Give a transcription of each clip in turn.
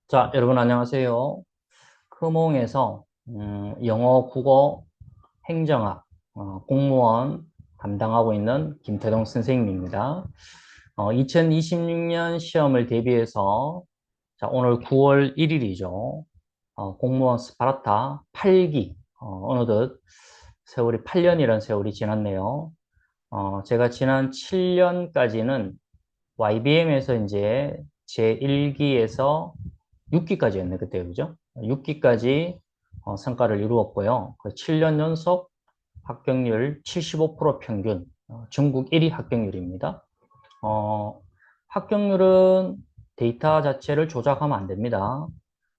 자, 여러분 안녕하세요. 크몽에서 영어, 국어, 행정학, 공무원 담당하고 있는 김태동 선생님입니다. 2026년 시험을 대비해서 자, 오늘 9월 1일이죠. 공무원 스파르타 8기, 어느덧 세월이 8년이라는 세월이 지났네요. 제가 지난 7년까지는 YBM에서 이제 제1기에서 6기까지였네, 그때, 그죠? 6기까지 성과를 이루었고요. 그 7년 연속 합격률 75% 평균, 전국 1위 합격률입니다. 어, 합격률은 데이터 자체를 조작하면 안 됩니다.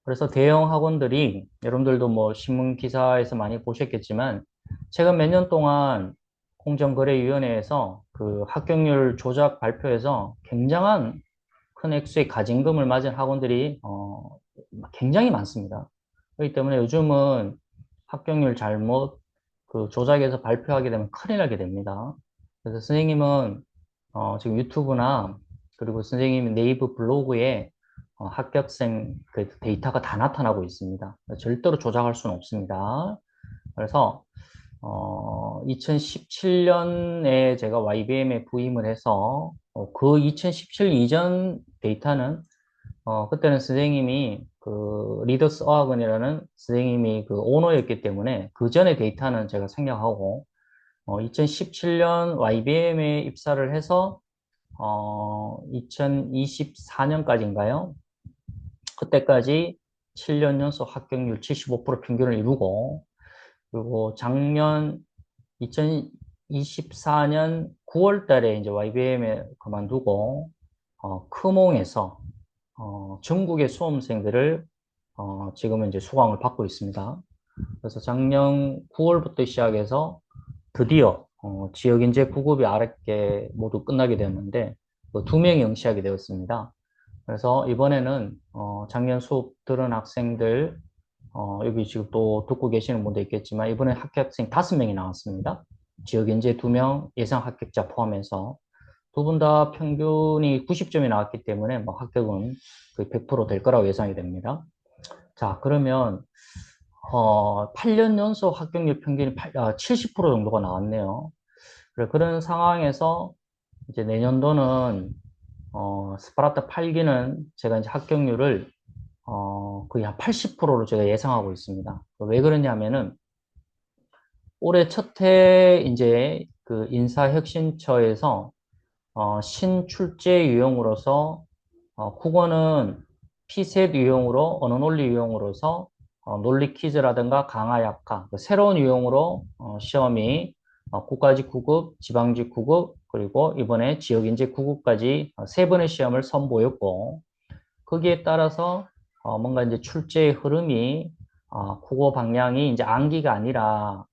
그래서 대형 학원들이 여러분들도 뭐 신문 기사에서 많이 보셨겠지만 최근 몇 년 동안 공정거래위원회에서 그 합격률 조작 발표에서 굉장한 큰 액수의 가징금을 맞은 학원들이 굉장히 많습니다. 그렇기 때문에 요즘은 합격률 잘못 그 조작해서 발표하게 되면 큰일 나게 됩니다. 그래서 선생님은 지금 유튜브나 그리고 선생님 네이버 블로그에 합격생 그 데이터가 다 나타나고 있습니다. 절대로 조작할 수는 없습니다. 그래서 2017년에 제가 YBM에 부임을 해서 그 2017 이전 데이터는 그때는 선생님이 그 리더스 어학원이라는 선생님이 그 오너였기 때문에 그 전에 데이터는 제가 생략하고 2017년 YBM에 입사를 해서 2024년까지인가요? 그때까지 7년 연속 합격률 75% 평균을 이루고 그리고 작년 2024년 9월 달에 이제 YBM에 그만두고 크몽에서 전국의 수험생들을 지금은 이제 수강을 받고 있습니다. 그래서 작년 9월부터 시작해서 드디어 지역인재 9급이 아랫게 모두 끝나게 되었는데 그 2명이 응시하게 되었습니다. 그래서 이번에는 작년 수업 들은 학생들 여기 지금 또 듣고 계시는 분도 있겠지만 이번에 합격생 5명이 나왔습니다. 지역인재 2명, 예상 합격자 포함해서 두 분 다 평균이 90점이 나왔기 때문에 뭐 합격은 거의 100%될 거라고 예상이 됩니다. 자, 그러면 8년 연속 합격률 평균이 70% 정도가 나왔네요. 그런 상황에서 이제 내년도는 스파르타 8기는 제가 이제 합격률을 거의 한 80%로 제가 예상하고 있습니다. 왜 그러냐면은 올해 첫 해 이제 그 인사혁신처에서 신출제 유형으로서 국어는 피셋 유형으로 언어 논리 유형으로서 논리 퀴즈라든가 강화 약화 그 새로운 유형으로 시험이 국가직 9급, 지방직 9급 그리고 이번에 지역인재 9급까지 세 번의 시험을 선보였고 거기에 따라서 뭔가 이제 출제의 흐름이 국어 방향이 이제 암기가 아니라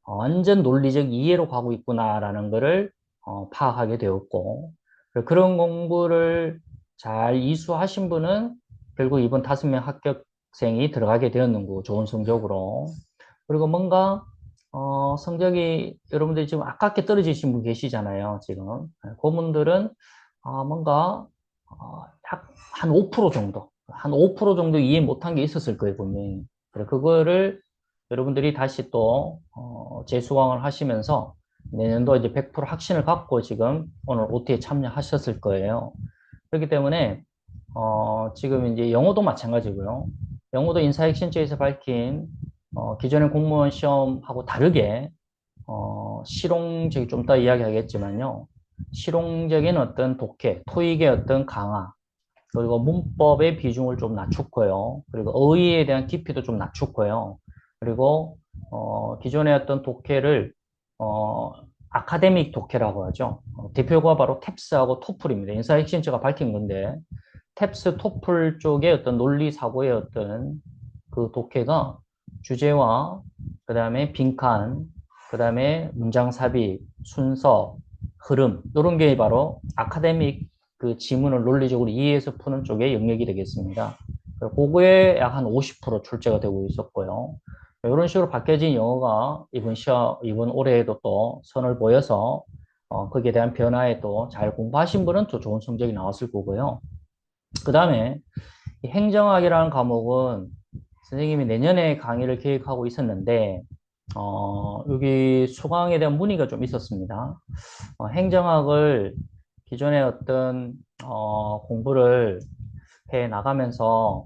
완전 논리적 이해로 가고 있구나라는 것을 파악하게 되었고 그런 공부를 잘 이수하신 분은 결국 이번 5명 합격생이 들어가게 되었는 거고 좋은 성적으로 그리고 뭔가 성적이 여러분들이 지금 아깝게 떨어지신 분 계시잖아요 지금 그분들은 뭔가 한 5% 정도 한 5% 정도 이해 못한 게 있었을 거예요 분명히 그래 그거를 여러분들이 다시 또 재수강을 하시면서 내년도 이제 100% 확신을 갖고 지금 오늘 OT에 참여하셨을 거예요. 그렇기 때문에 지금 이제 영어도 마찬가지고요. 영어도 인사혁신처에서 밝힌 기존의 공무원 시험하고 다르게 실용적이 좀 더 이야기하겠지만요. 실용적인 어떤 독해, 토익의 어떤 강화, 그리고 문법의 비중을 좀 낮췄고요. 그리고 어휘에 대한 깊이도 좀 낮췄고요. 그리고 기존의 어떤 독해를 어, 아카데믹 독해라고 하죠. 대표가 바로 탭스하고 토플입니다. 인사혁신처가 밝힌 건데 탭스, 토플 쪽의 어떤 논리 사고의 어떤 그 독해가 주제와 그 다음에 빈칸, 그 다음에 문장 삽입, 순서, 흐름 이런 게 바로 아카데믹 그 지문을 논리적으로 이해해서 푸는 쪽의 영역이 되겠습니다. 그거에 약 한 50% 출제가 되고 있었고요. 이런 식으로 바뀌어진 영어가 이번 올해에도 또 선을 보여서 거기에 대한 변화에 또 잘 공부하신 분은 또 좋은 성적이 나왔을 거고요. 그 다음에 행정학이라는 과목은 선생님이 내년에 강의를 계획하고 있었는데, 여기 수강에 대한 문의가 좀 있었습니다. 행정학을 기존에 어떤, 공부를 해 나가면서,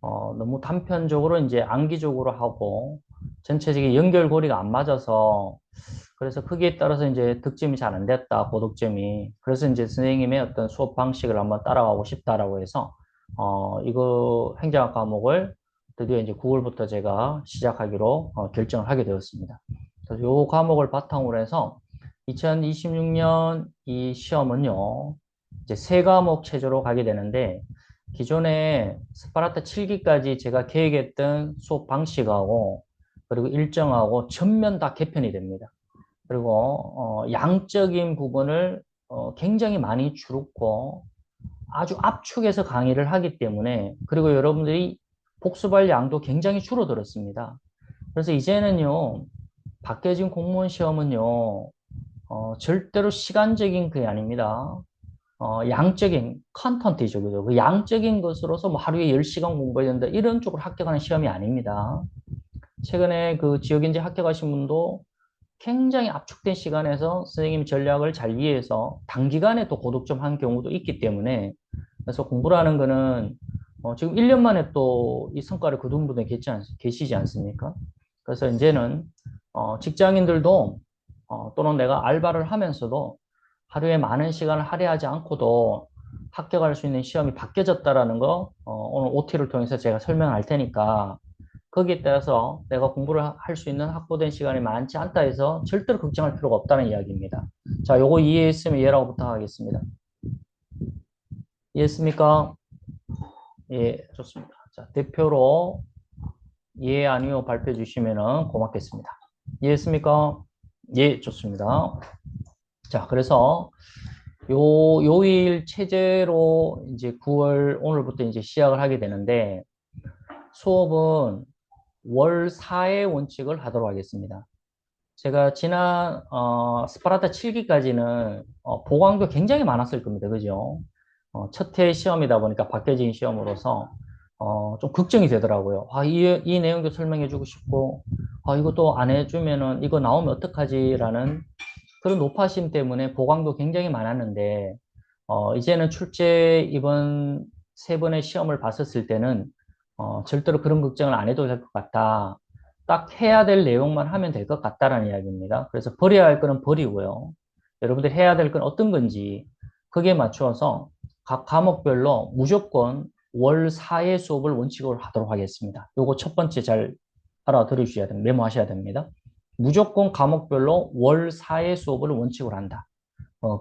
너무 단편적으로 이제 암기적으로 하고, 전체적인 연결고리가 안 맞아서, 그래서 거기에 따라서 이제 득점이 잘 안 됐다, 고득점이. 그래서 이제 선생님의 어떤 수업 방식을 한번 따라가고 싶다라고 해서, 이거 행정학 과목을 드디어 이제 9월부터 제가 시작하기로 결정을 하게 되었습니다. 그래서 이 과목을 바탕으로 해서 2026년 이 시험은요, 이제 세 과목 체제로 가게 되는데, 기존에 스파르타 7기까지 제가 계획했던 수업 방식하고, 그리고 일정하고 전면 다 개편이 됩니다. 그리고 양적인 부분을 굉장히 많이 줄었고 아주 압축해서 강의를 하기 때문에 그리고 여러분들이 복습할 양도 굉장히 줄어들었습니다. 그래서 이제는요 바뀌어진 공무원 시험은요 절대로 시간적인 게 아닙니다. 양적인 컨텐츠죠. 그죠? 그 양적인 것으로서 뭐 하루에 10시간 공부해야 된다 이런 쪽으로 합격하는 시험이 아닙니다. 최근에 그 지역인재 합격하신 분도 굉장히 압축된 시간에서 선생님 전략을 잘 이해해서 단기간에 또 고득점 한 경우도 있기 때문에 그래서 공부라는 거는 지금 1년 만에 또 이 성과를 거둔 분이 계시지 않습니까? 그래서 이제는 직장인들도 또는 내가 알바를 하면서도 하루에 많은 시간을 할애하지 않고도 합격할 수 있는 시험이 바뀌어졌다라는 거 오늘 OT를 통해서 제가 설명할 테니까 거기에 따라서 내가 공부를 할 수 있는 확보된 시간이 많지 않다 해서 절대로 걱정할 필요가 없다는 이야기입니다. 자, 요거 이해했으면 예라고 부탁하겠습니다. 이해했습니까? 예, 좋습니다. 자, 대표로 예, 아니요 발표해 주시면 고맙겠습니다. 이해했습니까? 예, 좋습니다. 자, 그래서 요일 체제로 이제 9월 오늘부터 이제 시작을 하게 되는데 수업은 월 4의 원칙을 하도록 하겠습니다. 제가 지난 스파르타 7기까지는 보강도 굉장히 많았을 겁니다. 그죠? 첫 해 시험이다 보니까 바뀌어진 시험으로서 좀 걱정이 되더라고요. 이 내용도 설명해 주고 싶고 이것도 안 해주면은 이거 나오면 어떡하지라는 그런 노파심 때문에 보강도 굉장히 많았는데 이제는 출제 이번 세 번의 시험을 봤었을 때는 절대로 그런 걱정을 안 해도 될 것 같다. 딱 해야 될 내용만 하면 될 것 같다라는 이야기입니다. 그래서 버려야 할 거는 버리고요. 여러분들 해야 될 건 어떤 건지 거기에 맞추어서 각 과목별로 무조건 월 4의 수업을 원칙으로 하도록 하겠습니다. 요거 첫 번째 잘 알아들으셔야 됩니다. 메모하셔야 됩니다. 무조건 과목별로 월 4의 수업을 원칙으로 한다.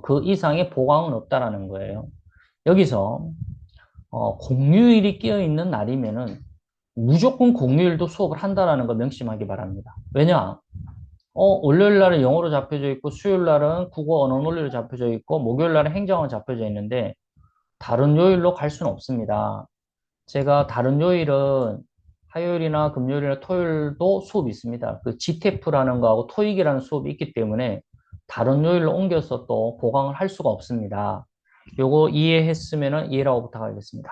그 이상의 보강은 없다라는 거예요. 여기서 공휴일이 끼어 있는 날이면은 무조건 공휴일도 수업을 한다라는 거 명심하기 바랍니다. 왜냐? 월요일 날은 영어로 잡혀져 있고 수요일 날은 국어 언어 논리로 잡혀져 있고 목요일 날은 행정어 잡혀져 있는데 다른 요일로 갈 수는 없습니다. 제가 다른 요일은 화요일이나 금요일이나 토요일도 수업이 있습니다. 그 GTF라는 거하고 토익이라는 수업이 있기 때문에 다른 요일로 옮겨서 또 보강을 할 수가 없습니다. 요거 이해했으면 이해라고 부탁하겠습니다.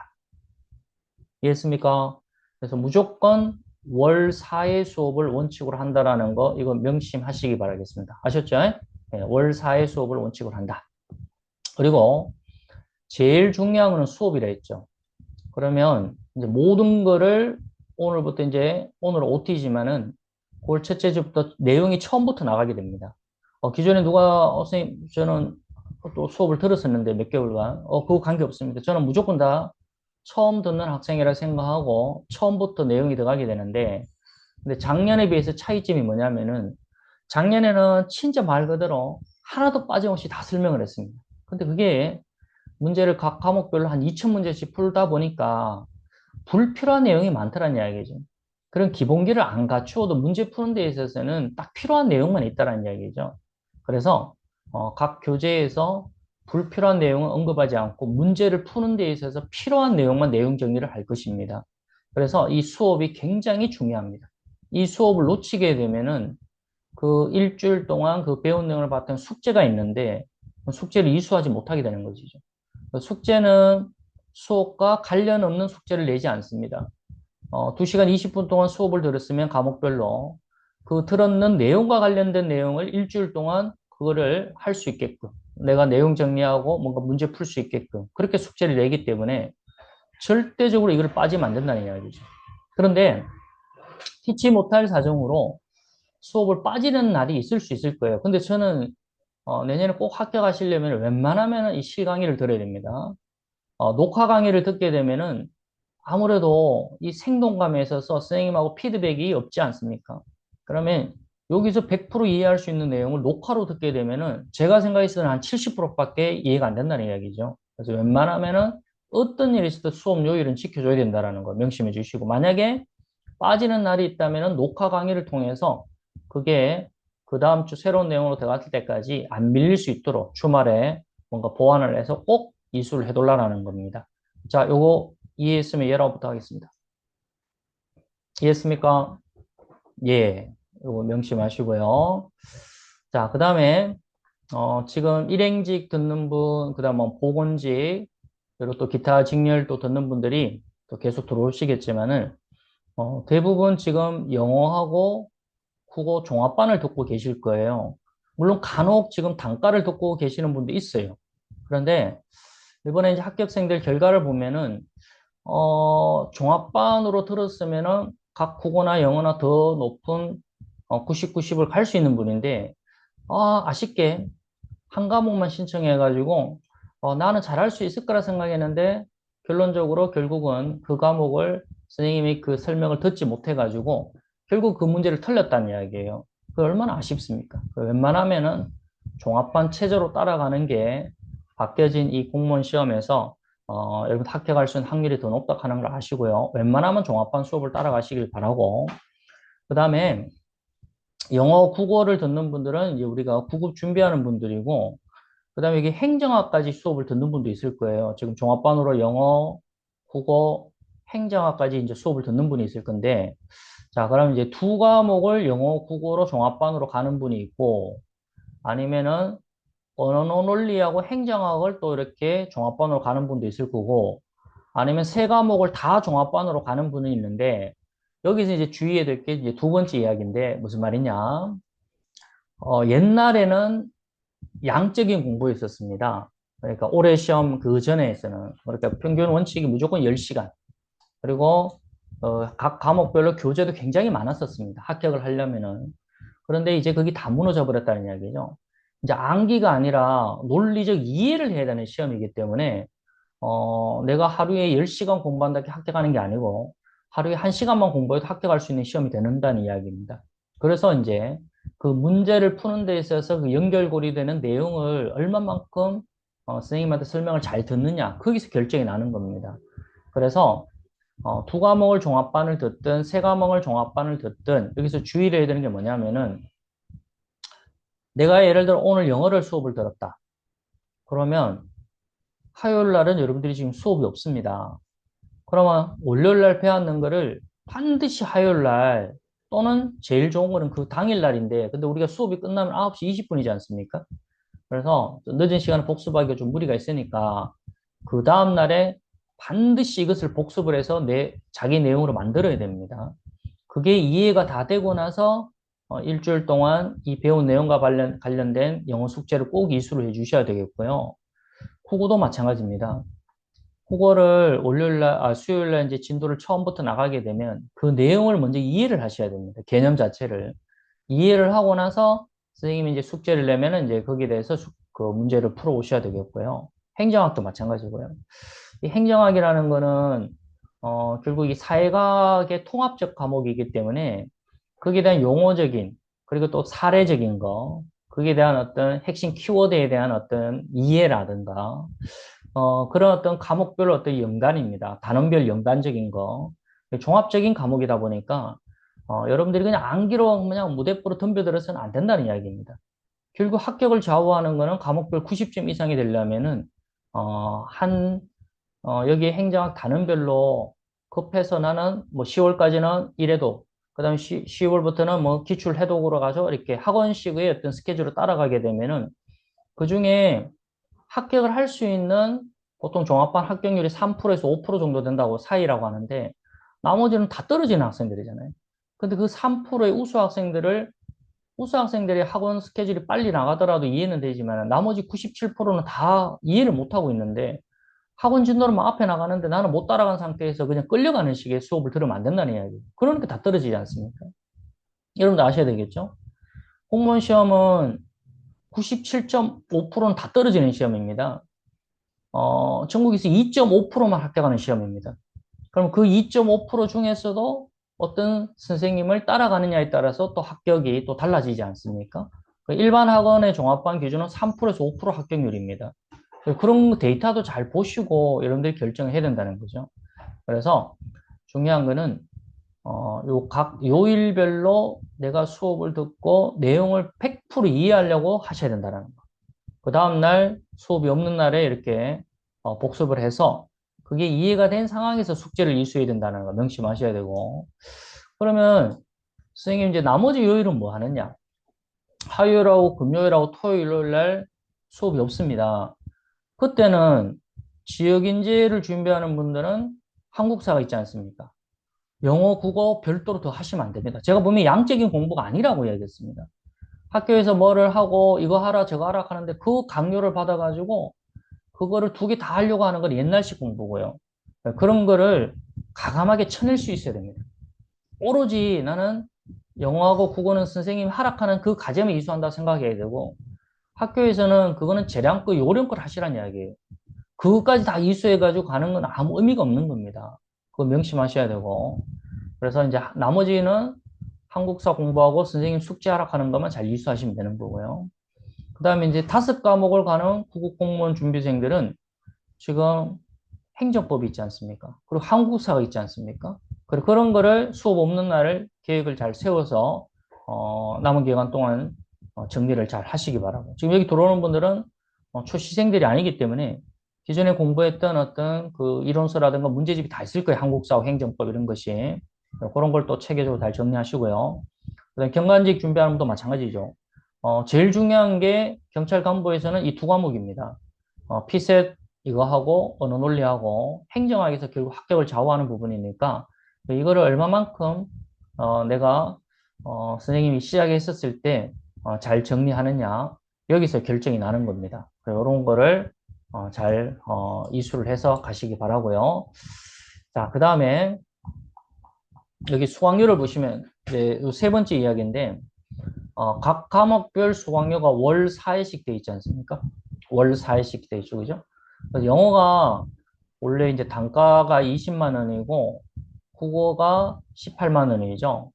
이해했습니까? 그래서 무조건 월 4의 수업을 원칙으로 한다라는 거 이거 명심하시기 바라겠습니다. 아셨죠? 네, 월 4의 수업을 원칙으로 한다. 그리고 제일 중요한 거는 수업이라 했죠. 그러면 이제 모든 거를 오늘부터 이제 오늘 OT지만은 9월 첫째 주부터 내용이 처음부터 나가게 됩니다. 기존에 누가 선생님 저는 또 수업을 들었었는데 몇 개월간 그거 관계없습니다. 저는 무조건 다 처음 듣는 학생이라 생각하고 처음부터 내용이 들어가게 되는데 근데 작년에 비해서 차이점이 뭐냐면은 작년에는 진짜 말 그대로 하나도 빠짐없이 다 설명을 했습니다. 근데 그게 문제를 각 과목별로 한 2,000문제씩 풀다 보니까 불필요한 내용이 많더란 이야기죠. 그런 기본기를 안 갖추어도 문제 푸는 데 있어서는 딱 필요한 내용만 있다는 이야기죠. 그래서 각 교재에서 불필요한 내용은 언급하지 않고 문제를 푸는 데 있어서 필요한 내용만 내용 정리를 할 것입니다. 그래서 이 수업이 굉장히 중요합니다. 이 수업을 놓치게 되면은 그 일주일 동안 그 배운 내용을 바탕 숙제가 있는데 숙제를 이수하지 못하게 되는 것이죠. 숙제는 수업과 관련 없는 숙제를 내지 않습니다. 2시간 20분 동안 수업을 들었으면 과목별로 그 들었는 내용과 관련된 내용을 일주일 동안 그거를 할 수 있게끔 내가 내용 정리하고 뭔가 문제 풀 수 있게끔 그렇게 숙제를 내기 때문에 절대적으로 이걸 빠지면 안 된다는 이야기죠. 그런데 피치 못할 사정으로 수업을 빠지는 날이 있을 수 있을 거예요. 근데 저는 내년에 꼭 합격하시려면 웬만하면 이 실강의를 들어야 됩니다. 녹화 강의를 듣게 되면은 아무래도 이 생동감에 있어서 선생님하고 피드백이 없지 않습니까? 그러면 여기서 100% 이해할 수 있는 내용을 녹화로 듣게 되면은 제가 생각했을 때는 한 70%밖에 이해가 안 된다는 이야기죠. 그래서 웬만하면은 어떤 일이 있어도 수업 요일은 지켜줘야 된다라는 걸 명심해 주시고 만약에 빠지는 날이 있다면은 녹화 강의를 통해서 그게 그 다음 주 새로운 내용으로 들어갈 때까지 안 밀릴 수 있도록 주말에 뭔가 보완을 해서 꼭 이수를 해둘라라는 겁니다. 자, 요거 이해했으면 예라고부터 하겠습니다. 이해했습니까? 예. 요거 명심하시고요. 자, 그 다음에, 지금 일행직 듣는 분, 그 다음 뭐 보건직, 그리고 또 기타 직렬 또 듣는 분들이 또 계속 들어오시겠지만은, 대부분 지금 영어하고 국어 종합반을 듣고 계실 거예요. 물론 간혹 지금 단과를 듣고 계시는 분도 있어요. 그런데 이번에 이제 합격생들 결과를 보면은 종합반으로 들었으면은 각 국어나 영어나 더 높은 90, 90을 갈 수 있는 분인데, 아쉽게 한 과목만 신청해가지고, 나는 잘할 수 있을 거라 생각했는데, 결론적으로 결국은 그 과목을 선생님이 그 설명을 듣지 못해가지고, 결국 그 문제를 틀렸다는 이야기예요. 그 얼마나 아쉽습니까? 웬만하면은 종합반 체제로 따라가는 게 바뀌어진 이 공무원 시험에서 여러분 합격할 수 있는 확률이 더 높다 하는 걸 아시고요. 웬만하면 종합반 수업을 따라가시길 바라고. 그 다음에 영어, 국어를 듣는 분들은 이제 우리가 구급 준비하는 분들이고, 그 다음에 이게 행정학까지 수업을 듣는 분도 있을 거예요. 지금 종합반으로 영어, 국어, 행정학까지 이제 수업을 듣는 분이 있을 건데, 자, 그럼 이제 두 과목을 영어, 국어로 종합반으로 가는 분이 있고, 아니면은 언어 논리하고 행정학을 또 이렇게 종합반으로 가는 분도 있을 거고, 아니면 세 과목을 다 종합반으로 가는 분이 있는데, 여기서 이제 주의해야 될 게 이제 두 번째 이야기인데, 무슨 말이냐. 옛날에는 양적인 공부였었습니다. 그러니까 올해 시험 그 전에서는, 그러니까 평균 원칙이 무조건 10시간. 그리고, 각 과목별로 교재도 굉장히 많았었습니다. 합격을 하려면은. 그런데 이제 그게 다 무너져 버렸다는 이야기죠. 이제 암기가 아니라 논리적 이해를 해야 되는 시험이기 때문에 내가 하루에 10시간 공부한다고 합격하는 게 아니고 하루에 1시간만 공부해도 합격할 수 있는 시험이 되는다는 이야기입니다. 그래서 이제 그 문제를 푸는 데 있어서 그 연결고리 되는 내용을 얼마만큼 선생님한테 설명을 잘 듣느냐 거기서 결정이 나는 겁니다. 그래서 두 과목을 종합반을 듣든 세 과목을 종합반을 듣든 여기서 주의를 해야 되는 게 뭐냐면은 내가 예를 들어 오늘 영어를 수업을 들었다. 그러면 화요일 날은 여러분들이 지금 수업이 없습니다. 그러면 월요일 날 배웠는 거를 반드시 화요일 날 또는 제일 좋은 거는 그 당일 날인데 근데 우리가 수업이 끝나면 9시 20분이지 않습니까? 그래서 늦은 시간에 복습하기가 좀 무리가 있으니까 그 다음 날에 반드시 이것을 복습을 해서 자기 내용으로 만들어야 됩니다. 그게 이해가 다 되고 나서 일주일 동안 이 배운 내용과 관련된 영어 숙제를 꼭 이수를 해 주셔야 되겠고요. 국어도 마찬가지입니다. 국어를 수요일 날 이제 진도를 처음부터 나가게 되면 그 내용을 먼저 이해를 하셔야 됩니다. 개념 자체를. 이해를 하고 나서 선생님이 이제 숙제를 내면은 이제 거기에 대해서 그 문제를 풀어 오셔야 되겠고요. 행정학도 마찬가지고요. 이 행정학이라는 거는, 결국 이 사회과학의 통합적 과목이기 때문에 거기에 대한 용어적인, 그리고 또 사례적인 거, 거기에 대한 어떤 핵심 키워드에 대한 어떤 이해라든가, 그런 어떤 과목별 어떤 연관입니다. 단원별 연관적인 거. 종합적인 과목이다 보니까, 여러분들이 그냥 암기로 그냥 무대포로 덤벼들어서는 안 된다는 이야기입니다. 결국 합격을 좌우하는 거는 과목별 90점 이상이 되려면은, 어, 한, 여기 행정학 단원별로 급해서 나는 뭐 10월까지는 이래도, 그 다음에 10월부터는 뭐 기출 해독으로 가서 이렇게 학원식의 어떤 스케줄을 따라가게 되면은 그 중에 합격을 할 수 있는 보통 종합반 합격률이 3%에서 5% 정도 된다고 사이라고 하는데 나머지는 다 떨어지는 학생들이잖아요. 근데 그 3%의 우수 학생들의 학원 스케줄이 빨리 나가더라도 이해는 되지만 나머지 97%는 다 이해를 못하고 있는데 학원 진도는 앞에 나가는데 나는 못 따라간 상태에서 그냥 끌려가는 식의 수업을 들으면 안 된다는 이야기. 그러니까 다 떨어지지 않습니까? 여러분도 아셔야 되겠죠? 공무원 시험은 97.5%는 다 떨어지는 시험입니다. 전국에서 2.5%만 합격하는 시험입니다. 그럼 그 2.5% 중에서도 어떤 선생님을 따라가느냐에 따라서 또 합격이 또 달라지지 않습니까? 그 일반 학원의 종합반 기준은 3%에서 5% 합격률입니다. 그런 데이터도 잘 보시고 여러분들이 결정을 해야 된다는 거죠. 그래서 중요한 거는 요 각 요일별로 내가 수업을 듣고 내용을 100% 이해하려고 하셔야 된다는 거. 그 다음날 수업이 없는 날에 이렇게 복습을 해서 그게 이해가 된 상황에서 숙제를 이수해야 된다는 거 명심하셔야 되고. 그러면 선생님 이제 나머지 요일은 뭐 하느냐? 화요일하고 금요일하고 토요일 날 수업이 없습니다. 그때는 지역인재를 준비하는 분들은 한국사가 있지 않습니까? 영어, 국어 별도로 더 하시면 안 됩니다. 제가 보면 양적인 공부가 아니라고 이야기했습니다. 학교에서 뭐를 하고 이거 하라 저거 하라 하는데 그 강요를 받아가지고 그거를 두 개 다 하려고 하는 건 옛날식 공부고요. 그런 거를 과감하게 쳐낼 수 있어야 됩니다. 오로지 나는 영어하고 국어는 선생님이 하락하는 그 과제만 이수한다고 생각해야 되고 학교에서는 그거는 재량껏 요령껏 하시라는 이야기예요. 그것까지 다 이수해가지고 가는 건 아무 의미가 없는 겁니다. 그거 명심하셔야 되고. 그래서 이제 나머지는 한국사 공부하고 선생님 숙제 하락하는 것만 잘 이수하시면 되는 거고요. 그 다음에 이제 5과목을 가는 구급공무원 준비생들은 지금 행정법이 있지 않습니까? 그리고 한국사가 있지 않습니까? 그리고 그런 거를 수업 없는 날을 계획을 잘 세워서 남은 기간 동안 정리를 잘 하시기 바라고. 지금 여기 들어오는 분들은 초시생들이 아니기 때문에 기존에 공부했던 어떤 그 이론서라든가 문제집이 다 있을 거예요. 한국사와 행정법 이런 것이. 그런 걸 또 체계적으로 잘 정리하시고요. 그다음 경관직 준비하는 분도 마찬가지죠. 제일 중요한 게 경찰 간부에서는 이 두 과목입니다. 피셋 이거 하고 언어 논리하고 행정학에서 결국 합격을 좌우하는 부분이니까 이거를 얼마만큼 내가 선생님이 시작했었을 때 잘 정리하느냐 여기서 결정이 나는 겁니다. 이런 거를 잘 이수를 해서 가시기 바라고요. 자, 그 다음에 여기 수강료를 보시면 이제 세 번째 이야기인데 각 과목별 수강료가 월 4회씩 돼 있지 않습니까? 월 4회씩 돼 있죠, 그죠? 그래서 영어가 원래 이제 단가가 20만 원이고 국어가 18만 원이죠.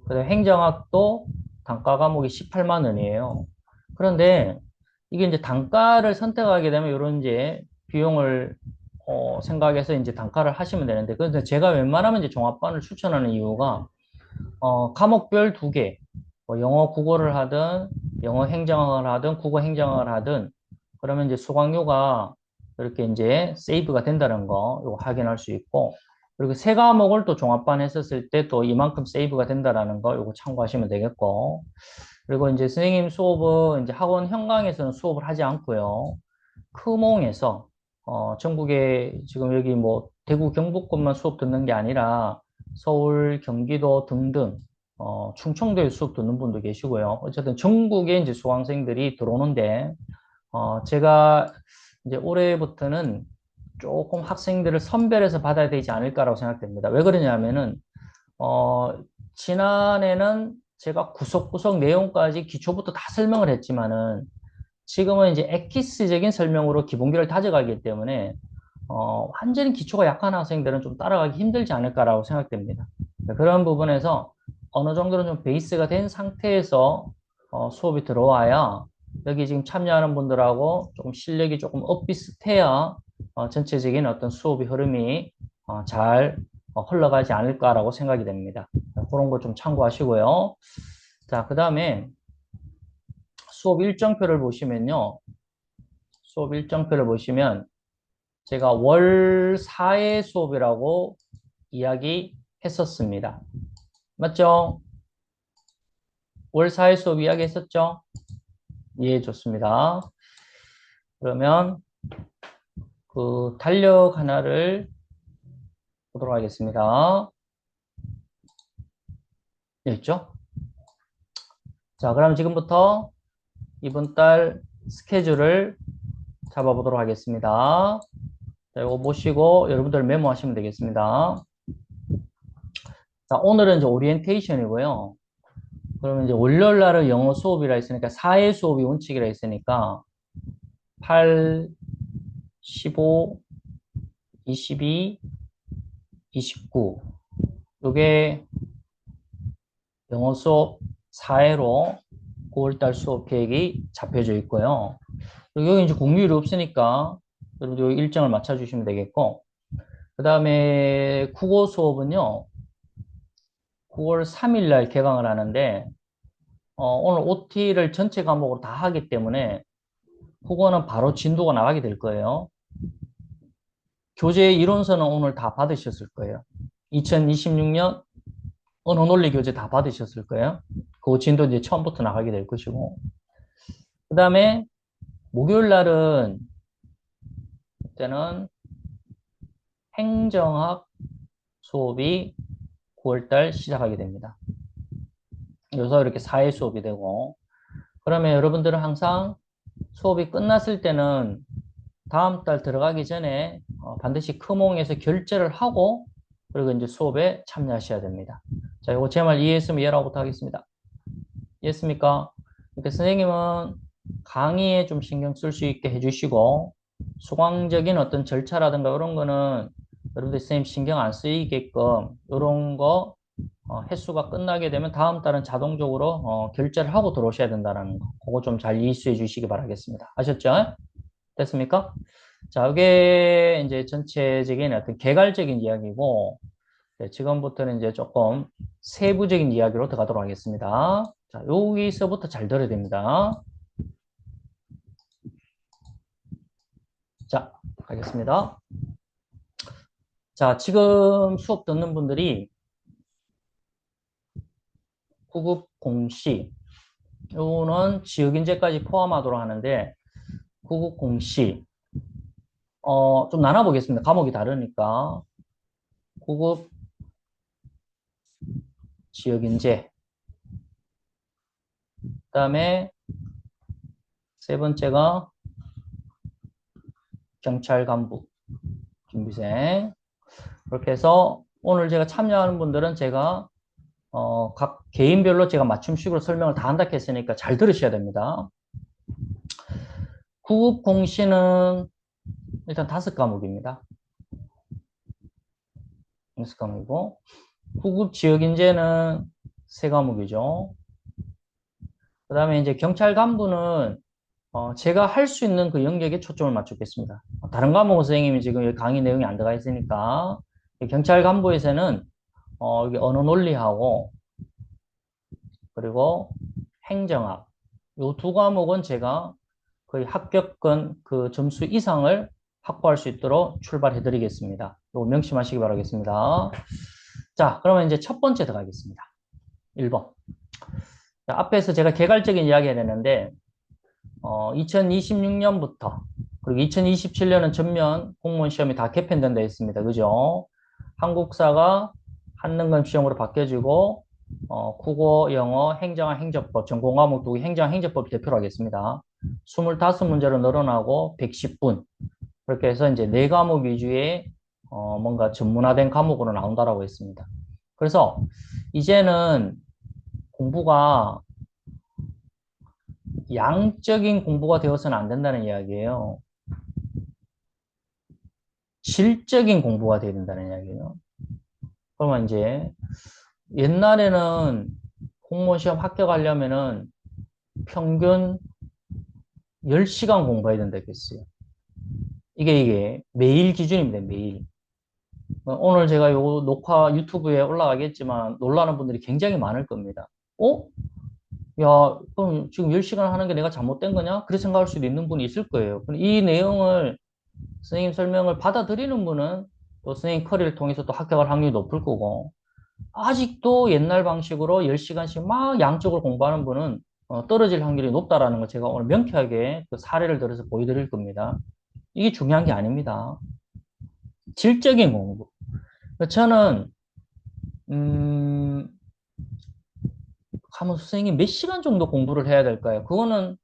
그다음 행정학도 단가 과목이 18만 원이에요. 그런데 이게 이제 단가를 선택하게 되면 이런 이제 비용을 생각해서 이제 단가를 하시면 되는데 그런데 제가 웬만하면 이제 종합반을 추천하는 이유가 과목별 두 개, 뭐 영어 국어를 하든 영어 행정학을 하든 국어 행정학을 하든 그러면 이제 수강료가 이렇게 이제 세이브가 된다는 거 이거 확인할 수 있고 그리고 세 과목을 또 종합반 했었을 때 또 이만큼 세이브가 된다라는 거 이거 참고하시면 되겠고 그리고 이제 선생님 수업은 이제 학원 현강에서는 수업을 하지 않고요. 크몽에서 전국에 지금 여기 뭐 대구 경북권만 수업 듣는 게 아니라 서울, 경기도 등등 충청도에 수업 듣는 분도 계시고요. 어쨌든 전국에 이제 수강생들이 들어오는데 제가 이제 올해부터는 조금 학생들을 선별해서 받아야 되지 않을까라고 생각됩니다. 왜 그러냐면은 어, 지난해는 제가 구석구석 내용까지 기초부터 다 설명을 했지만은 지금은 이제 엑기스적인 설명으로 기본기를 다져가기 때문에 완전히 기초가 약한 학생들은 좀 따라가기 힘들지 않을까라고 생각됩니다. 그런 부분에서 어느 정도는 좀 베이스가 된 상태에서 수업이 들어와야 여기 지금 참여하는 분들하고 조금 실력이 조금 엇비슷해야 전체적인 어떤 수업의 흐름이 잘 흘러가지 않을까라고 생각이 됩니다. 그런 거 좀 참고하시고요. 자, 그 다음에 수업 일정표를 보시면요. 수업 일정표를 보시면 제가 월 4회 수업이라고 이야기했었습니다. 맞죠? 월 4회 수업 이야기했었죠? 예, 좋습니다. 그러면 그 달력 하나를 보도록 하겠습니다. 여기 있죠? 자, 그럼 지금부터 이번 달 스케줄을 잡아보도록 하겠습니다. 자, 이거 보시고 여러분들 메모하시면 되겠습니다. 자, 오늘은 이제 오리엔테이션이고요. 그러면 이제 월요일 날은 영어 수업이라 했으니까 4회 수업이 원칙이라 했으니까 8, 15, 22, 29 요게 영어 수업 4회로 9월달 수업 계획이 잡혀져 있고요. 그리고 여기 이제 공휴일이 없으니까 여러분들 일정을 맞춰주시면 되겠고, 그 다음에 국어 수업은요, 9월 3일 날 개강을 하는데, 오늘 OT를 전체 과목으로 다 하기 때문에 국어는 바로 진도가 나가게 될 거예요. 교재 이론서는 오늘 다 받으셨을 거예요. 2026년 언어 논리 교재 다 받으셨을 거예요. 그 진도 이제 처음부터 나가게 될 것이고. 그 다음에 목요일 날은 그때는 행정학 수업이 9월달 시작하게 됩니다. 그래서 이렇게 4회 수업이 되고, 그러면 여러분들은 항상 수업이 끝났을 때는 다음 달 들어가기 전에 반드시 크몽에서 결제를 하고 그리고 이제 수업에 참여하셔야 됩니다. 자, 이거 제 말 이해했으면 이해라고부터 하겠습니다. 이해했습니까? 이렇게 선생님은 강의에 좀 신경 쓸 수 있게 해주시고 수강적인 어떤 절차라든가 이런 거는 여러분들 선생님 신경 안 쓰이게끔 이런 거 횟수가 끝나게 되면 다음 달은 자동적으로 결제를 하고 들어오셔야 된다는 거. 그거 좀 잘 이해해 주시기 바라겠습니다. 아셨죠? 됐습니까? 자, 이게 이제 전체적인 어떤 개괄적인 이야기고, 네, 지금부터는 이제 조금 세부적인 이야기로 들어가도록 하겠습니다. 자, 여기서부터 잘 들어야 됩니다. 자, 가겠습니다. 자, 지금 수업 듣는 분들이 구급 공시, 요거는 지역인재까지 포함하도록 하는데, 구급 공시, 좀 나눠보겠습니다. 과목이 다르니까. 구급 지역인재, 그 다음에 세 번째가 경찰 간부, 준비생. 그렇게 해서 오늘 제가 참여하는 분들은 제가 각 개인별로 제가 맞춤식으로 설명을 다 한다 했으니까 잘 들으셔야 됩니다. 구급 공시는 일단 5과목입니다. 5과목이고 구급 지역인재는 3과목이죠. 그 다음에 이제 경찰 간부는 제가 할 수 있는 그 영역에 초점을 맞추겠습니다. 다른 과목 선생님이 지금 여기 강의 내용이 안 들어가 있으니까 경찰 간부에서는 여기 언어 논리하고 그리고 행정학 요 2과목은 제가 거의 합격권 그 점수 이상을 확보할 수 있도록 출발해 드리겠습니다. 이거 명심하시기 바라겠습니다. 자, 그러면 이제 첫 번째 들어가겠습니다. 1번. 자, 앞에서 제가 개괄적인 이야기를 했는데 2026년부터 그리고 2027년은 전면 공무원 시험이 다 개편된다 했습니다. 그죠? 한국사가 한능검 시험으로 바뀌어지고 국어, 영어, 행정학, 행정법, 전공 과목 두 개, 행정학, 행정법을 대표로 하겠습니다. 25문제로 늘어나고 110분. 그렇게 해서 이제 4과목 위주의 뭔가 전문화된 과목으로 나온다라고 했습니다. 그래서 이제는 공부가 양적인 공부가 되어서는 안 된다는 이야기예요. 질적인 공부가 돼야 된다는 이야기예요. 그러면 이제 옛날에는 공무원 시험 합격하려면은 평균 10시간 공부해야 된다 했어요. 이게 매일 기준입니다. 매일. 오늘 제가 요 녹화 유튜브에 올라가겠지만 놀라는 분들이 굉장히 많을 겁니다. 야, 그럼 지금 10시간 하는 게 내가 잘못된 거냐? 그렇게 생각할 수도 있는 분이 있을 거예요. 이 내용을 선생님 설명을 받아들이는 분은 또 선생님 커리를 통해서 또 합격할 확률이 높을 거고 아직도 옛날 방식으로 10시간씩 막 양쪽을 공부하는 분은 떨어질 확률이 높다라는 걸 제가 오늘 명쾌하게 그 사례를 들어서 보여드릴 겁니다. 이게 중요한 게 아닙니다. 질적인 공부. 저는 음, 가면 선생님 몇 시간 정도 공부를 해야 될까요? 그거는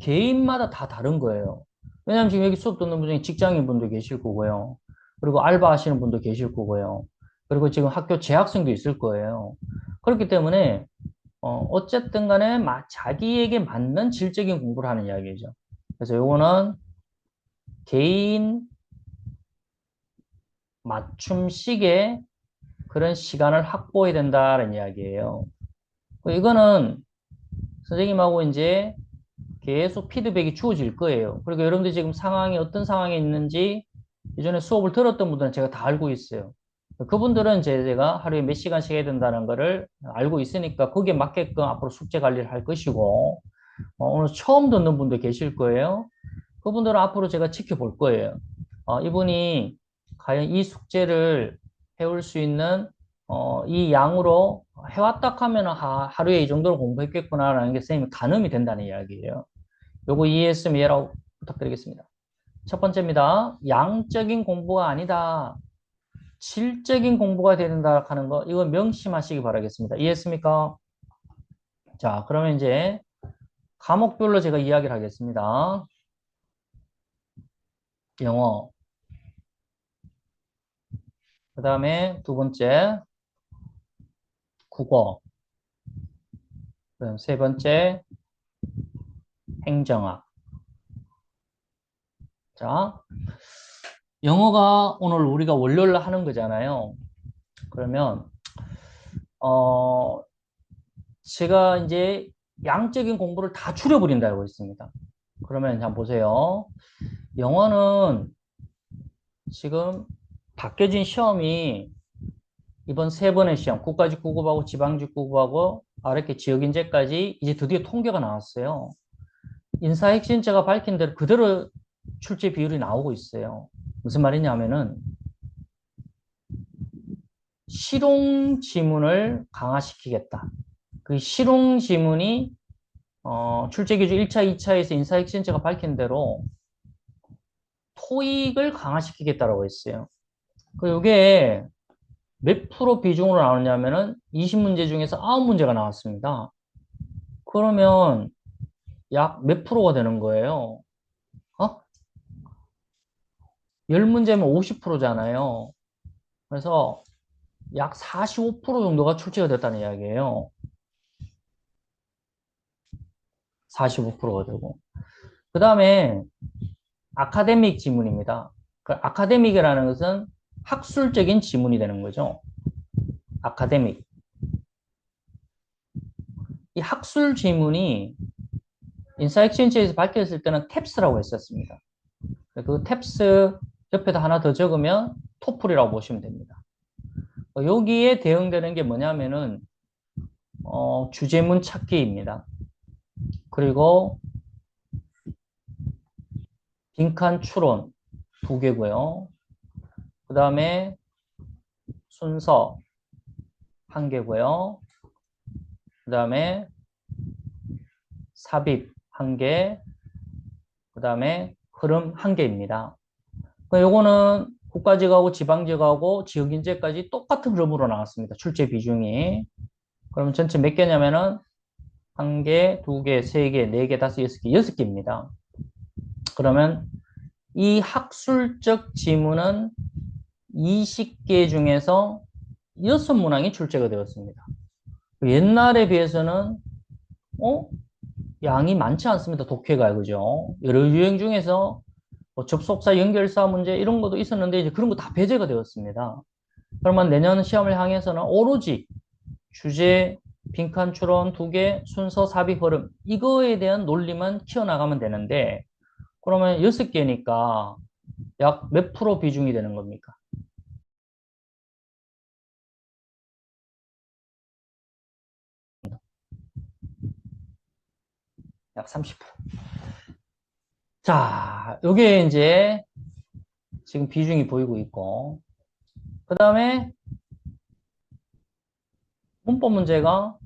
개인마다 다 다른 거예요. 왜냐하면 지금 여기 수업 듣는 분 중에 직장인 분도 계실 거고요. 그리고 알바 하시는 분도 계실 거고요. 그리고 지금 학교 재학생도 있을 거예요. 그렇기 때문에 어쨌든 간에 자기에게 맞는 질적인 공부를 하는 이야기죠. 그래서 요거는 개인 맞춤식의 그런 시간을 확보해야 된다는 이야기예요. 이거는 선생님하고 이제 계속 피드백이 주어질 거예요. 그리고 여러분들 지금 상황이 어떤 상황에 있는지 이전에 수업을 들었던 분들은 제가 다 알고 있어요. 그분들은 제가 하루에 몇 시간씩 해야 된다는 거를 알고 있으니까 거기에 맞게끔 앞으로 숙제 관리를 할 것이고, 오늘 처음 듣는 분도 계실 거예요. 그분들은 앞으로 제가 지켜볼 거예요. 이분이 과연 이 숙제를 해올 수 있는 이 양으로 해왔다 하면 하루에 이 정도로 공부했겠구나라는 게 선생님이 가늠이 된다는 이야기예요. 요거 이해했으면 이해라고 부탁드리겠습니다. 첫 번째입니다. 양적인 공부가 아니다. 질적인 공부가 된다 하는 거, 이거 명심하시기 바라겠습니다. 이해했습니까? 자, 그러면 이제 과목별로 제가 이야기를 하겠습니다. 영어. 그 다음에 두 번째, 국어. 그다음 세 번째, 행정학. 자, 영어가 오늘 우리가 월요일날 하는 거잖아요. 그러면, 어, 제가 이제 양적인 공부를 다 줄여버린다고 했습니다. 그러면 한번 보세요. 영어는 지금 바뀌어진 시험이 이번 세 번의 시험, 국가직 국어하고 지방직 국어하고 이렇게 지역인재까지 이제 드디어 통계가 나왔어요. 인사혁신처가 밝힌 대로 그대로 출제 비율이 나오고 있어요. 무슨 말이냐면은 실용 지문을 강화시키겠다. 그 실용 지문이 출제 기준 1차, 2차에서 인사혁신처가 밝힌 대로 토익을 강화시키겠다라고 했어요. 이게 몇 프로 비중으로 나오냐면은 20문제 중에서 9문제가 나왔습니다. 그러면 약 몇 프로가 되는 거예요? 어? 10문제면 50%잖아요. 그래서 약 45% 정도가 출제가 됐다는 이야기예요. 45%가 되고. 그 다음에 아카데믹 지문입니다. 그 아카데믹이라는 것은 학술적인 지문이 되는 거죠. 아카데믹. 이 학술 지문이 인사엑스체인지에서 밝혔을 때는 탭스라고 했었습니다. 그 탭스 옆에다 하나 더 적으면 토플이라고 보시면 됩니다. 여기에 대응되는 게 뭐냐면은 주제문 찾기입니다. 그리고 빈칸 추론 두 개고요. 그 다음에 순서 한 개고요. 그 다음에 삽입 한 개, 그 다음에 흐름 한 개입니다. 요거는 국가직하고 지방직하고 지역인재까지 똑같은 흐름으로 나왔습니다. 출제 비중이. 그러면 전체 몇 개냐면은 한 개, 두 개, 세 개, 네 개, 다섯, 여섯 개, 여섯 개입니다. 그러면 이 학술적 지문은 20개 중에서 6문항이 출제가 되었습니다. 옛날에 비해서는 어? 양이 많지 않습니다. 독해가 그죠? 여러 유형 중에서 뭐 접속사 연결사 문제 이런 것도 있었는데 이제 그런 거 다 배제가 되었습니다. 그러면 내년 시험을 향해서는 오로지 주제, 빈칸 추론 두 개, 순서, 삽입, 흐름 이거에 대한 논리만 키워나가면 되는데 그러면 6개니까 약 몇 프로 비중이 되는 겁니까? 약 30%. 자, 요게 이제 지금 비중이 보이고 있고 그 다음에 문법 문제가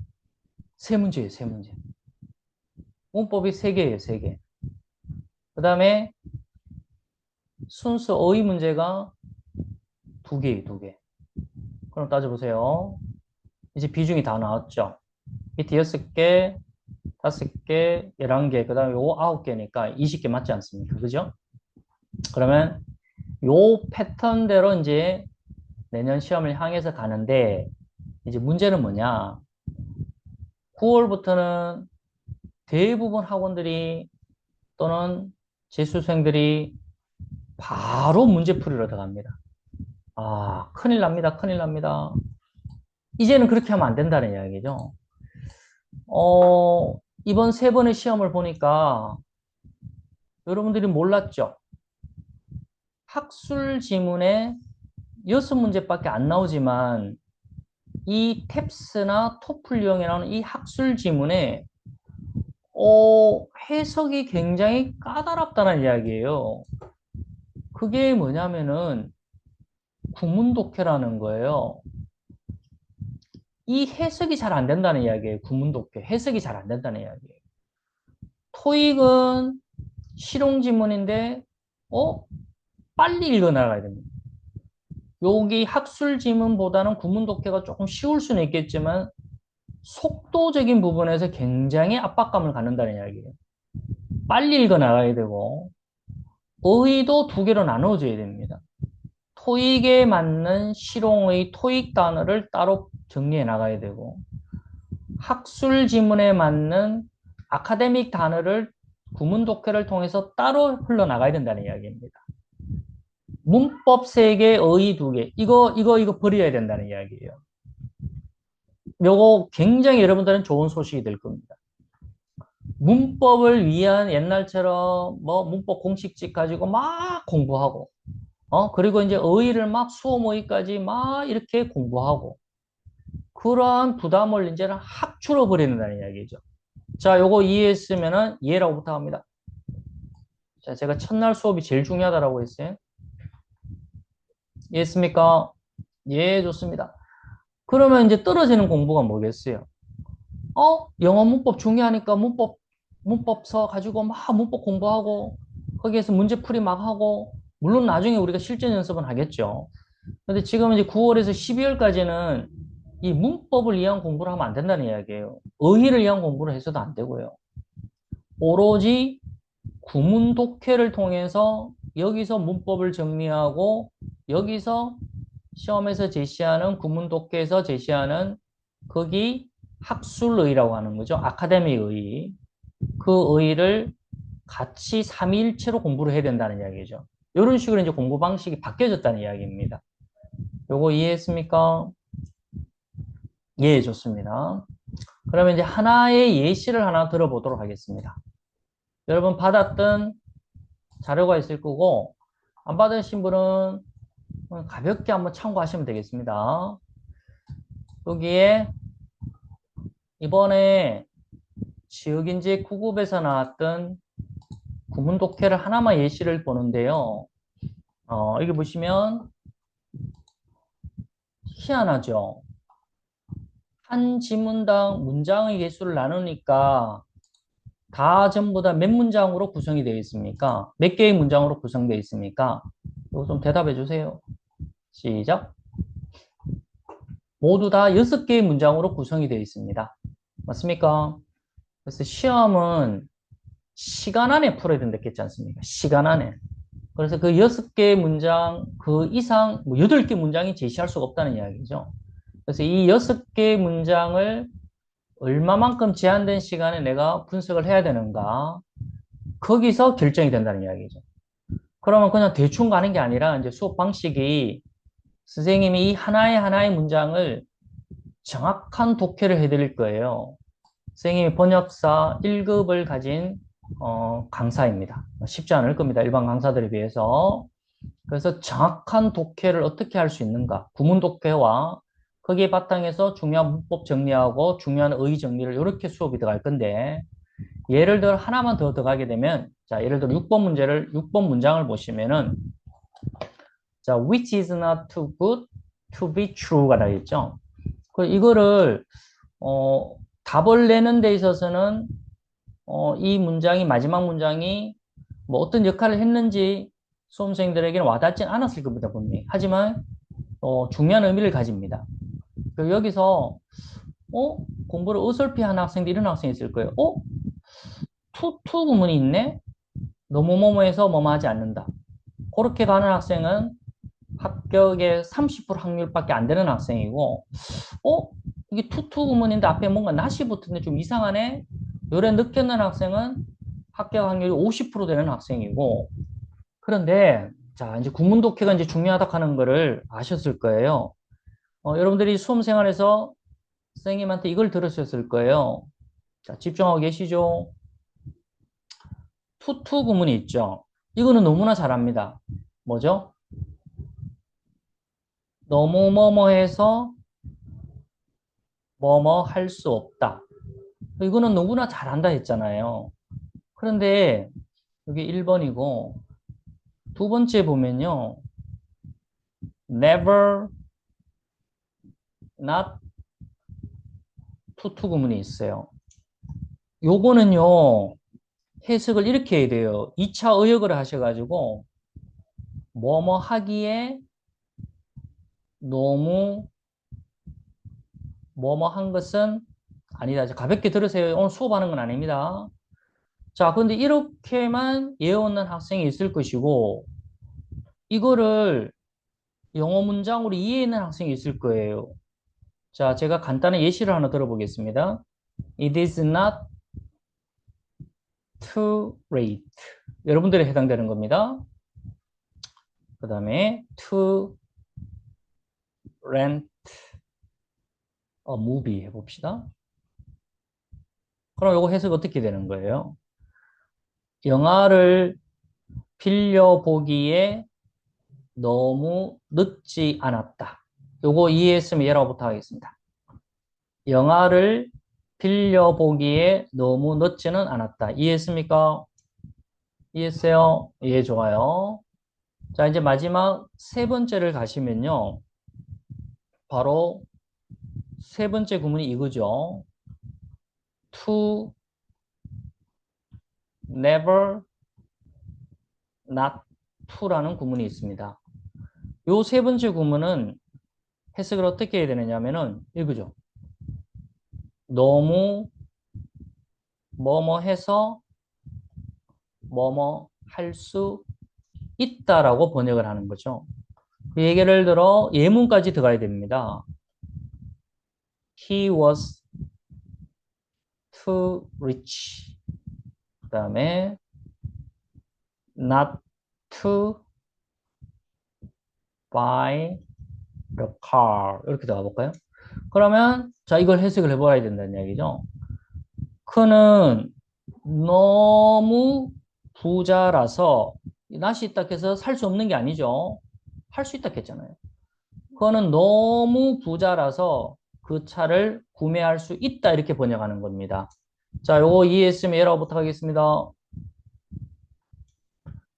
세 문제예요, 세 문제. 문법이 세 개예요, 세 개. 그 다음에 순수 어휘 문제가 두 개예요, 두 개. 그럼 따져보세요. 이제 비중이 다 나왔죠. 밑에 6개, 5개, 11개, 그 다음에 요거 9개니까 20개 맞지 않습니까? 그죠? 그러면 요 패턴대로 이제 내년 시험을 향해서 가는데, 이제 문제는 뭐냐? 9월부터는 대부분 학원들이 또는 재수생들이 바로 문제풀이로 들어갑니다. 아, 큰일 납니다. 큰일 납니다. 이제는 그렇게 하면 안 된다는 이야기죠. 이번 세 번의 시험을 보니까 여러분들이 몰랐죠? 학술 지문에 6문제밖에 안 나오지만 이 탭스나 토플용에 나오는 이 학술 지문에 해석이 굉장히 까다롭다는 이야기예요. 그게 뭐냐면은 구문독해라는 거예요. 이 해석이 잘 안 된다는 이야기예요. 구문독해. 해석이 잘 안 된다는 이야기예요. 토익은 실용 지문인데 빨리 읽어 나가야 됩니다. 여기 학술 지문보다는 구문 독해가 조금 쉬울 수는 있겠지만 속도적인 부분에서 굉장히 압박감을 갖는다는 이야기예요. 빨리 읽어 나가야 되고 어휘도 두 개로 나눠줘야 됩니다. 토익에 맞는 실용의 토익 단어를 따로 정리해 나가야 되고 학술 지문에 맞는 아카데믹 단어를 구문 독해를 통해서 따로 흘러나가야 된다는 이야기입니다. 문법 3개, 어휘 2개. 이거 버려야 된다는 이야기예요. 요거 굉장히 여러분들은 좋은 소식이 될 겁니다. 문법을 위한 옛날처럼 뭐 문법 공식집 가지고 막 공부하고, 그리고 이제 어휘를 막 수험 어휘까지 막 이렇게 공부하고, 그러한 부담을 이제는 확 줄여버린다는 이야기죠. 자, 요거 이해했으면은 이해라고 부탁합니다. 자, 제가 첫날 수업이 제일 중요하다라고 했어요. 이해했습니까? 예, 좋습니다. 그러면 이제 떨어지는 공부가 뭐겠어요? 영어 문법 중요하니까 문법서 가지고 막 문법 공부하고, 거기에서 문제풀이 막 하고, 물론 나중에 우리가 실전 연습은 하겠죠. 근데 지금 이제 9월에서 12월까지는 이 문법을 위한 공부를 하면 안 된다는 이야기예요. 어휘를 위한 공부를 해서도 안 되고요. 오로지 구문 독해를 통해서 여기서 문법을 정리하고, 여기서 시험에서 제시하는 구문 독해에서 제시하는 거기 학술의라고 하는 거죠. 아카데믹 의. 그 의를 같이 삼위일체로 공부를 해야 된다는 이야기죠. 이런 식으로 이제 공부 방식이 바뀌어졌다는 이야기입니다. 요거 이해했습니까? 예, 좋습니다. 그러면 이제 하나의 예시를 하나 들어보도록 하겠습니다. 여러분 받았던 자료가 있을 거고, 안 받으신 분은 가볍게 한번 참고하시면 되겠습니다. 여기에 이번에 지역인재 9급에서 나왔던 구문 독해를 하나만 예시를 보는데요. 여기 보시면 희한하죠. 한 지문당 문장의 개수를 나누니까 다 전부 다 몇 문장으로 구성이 되어 있습니까? 몇 개의 문장으로 구성되어 있습니까? 이거 좀 대답해 주세요. 시작. 모두 다 6개의 문장으로 구성이 되어 있습니다. 맞습니까? 그래서 시험은 시간 안에 풀어야 된다 했지 않습니까? 시간 안에. 그래서 그 6개의 문장, 그 이상, 뭐 8개 문장이 제시할 수가 없다는 이야기죠. 그래서 이 6개의 문장을 얼마만큼 제한된 시간에 내가 분석을 해야 되는가, 거기서 결정이 된다는 이야기죠. 그러면 그냥 대충 가는 게 아니라 이제 수업 방식이 선생님이 이 하나의 하나의 문장을 정확한 독해를 해드릴 거예요. 선생님이 번역사 1급을 가진 강사입니다. 쉽지 않을 겁니다. 일반 강사들에 비해서. 그래서 정확한 독해를 어떻게 할 수 있는가? 구문 독해와 거기에 바탕에서 중요한 문법 정리하고 중요한 어휘 정리를 이렇게 수업이 들어갈 건데, 예를 들어 하나만 더 들어가게 되면, 자, 예를 들어 6번 문장을 보시면은, 자, which is not too good to be true가 나있죠. 이거를 답을 내는 데 있어서는 이 문장이, 마지막 문장이 뭐 어떤 역할을 했는지 수험생들에게는 와닿진 않았을 겁니다, 분명히. 하지만, 중요한 의미를 가집니다. 그리고 여기서, 공부를 어설피 하는 학생도 이런 학생이 있을 거예요. 투 구문이 있네? 너무 뭐뭐해서 뭐뭐 하지 않는다. 그렇게 가는 학생은 합격의 30% 확률밖에 안 되는 학생이고, 어? 이게 투투 구문인데 앞에 뭔가 낫이 붙은데 좀 이상하네? 요래 느꼈는 학생은 합격 확률이 50% 되는 학생이고, 그런데, 자, 이제 구문 독해가 이제 중요하다 하는 거를 아셨을 거예요. 여러분들이 수험 생활에서 선생님한테 이걸 들으셨을 거예요. 자, 집중하고 계시죠? 투투 구문이 있죠. 이거는 너무나 잘합니다. 뭐죠? 너무 뭐뭐해서 뭐뭐 할 수 없다. 이거는 누구나 잘한다 했잖아요. 그런데 여기 1번이고 두 번째 보면요. never, not, to 구문이 있어요. 요거는요. 해석을 이렇게 해야 돼요. 2차 의역을 하셔가지고 뭐뭐 하기에 너무 뭐뭐 한 것은 아니다. 가볍게 들으세요. 오늘 수업하는 건 아닙니다. 자, 근데 이렇게만 외우는 학생이 있을 것이고 이거를 영어 문장으로 이해하는 학생이 있을 거예요. 자, 제가 간단한 예시를 하나 들어보겠습니다. It is not too late. 여러분들에 해당되는 겁니다. 그 다음에 to rent a movie 해봅시다. 그럼 이거 해석 어떻게 되는 거예요? 영화를 빌려보기에 너무 늦지 않았다. 요거 이해했으면 얘라고부터 하겠습니다. 영화를 빌려보기에 너무 늦지는 않았다. 이해했습니까? 이해했어요? 예, 좋아요. 자, 이제 마지막 세 번째를 가시면요. 바로 세 번째 구문이 이거죠. to never, not to라는 구문이 있습니다. 요 세 번째 구문은 해석을 어떻게 해야 되느냐면은 이거죠. 너무 뭐뭐 해서 뭐뭐 할 수 있다라고 번역을 하는 거죠. 그 예를 들어 예문까지 들어가야 됩니다. He was too rich. 그 다음에 not to buy the car. 이렇게 들어가 볼까요? 그러면 자 이걸 해석을 해봐야 된다는 얘기죠. 그는 너무 부자라서 낫이 있다 해서 살 수 없는 게 아니죠. 할 수 있다 했잖아요. 그거는 너무 부자라서 그 차를 구매할 수 있다 이렇게 번역하는 겁니다. 자, 요거 이해했으면 얘라고 부탁하겠습니다.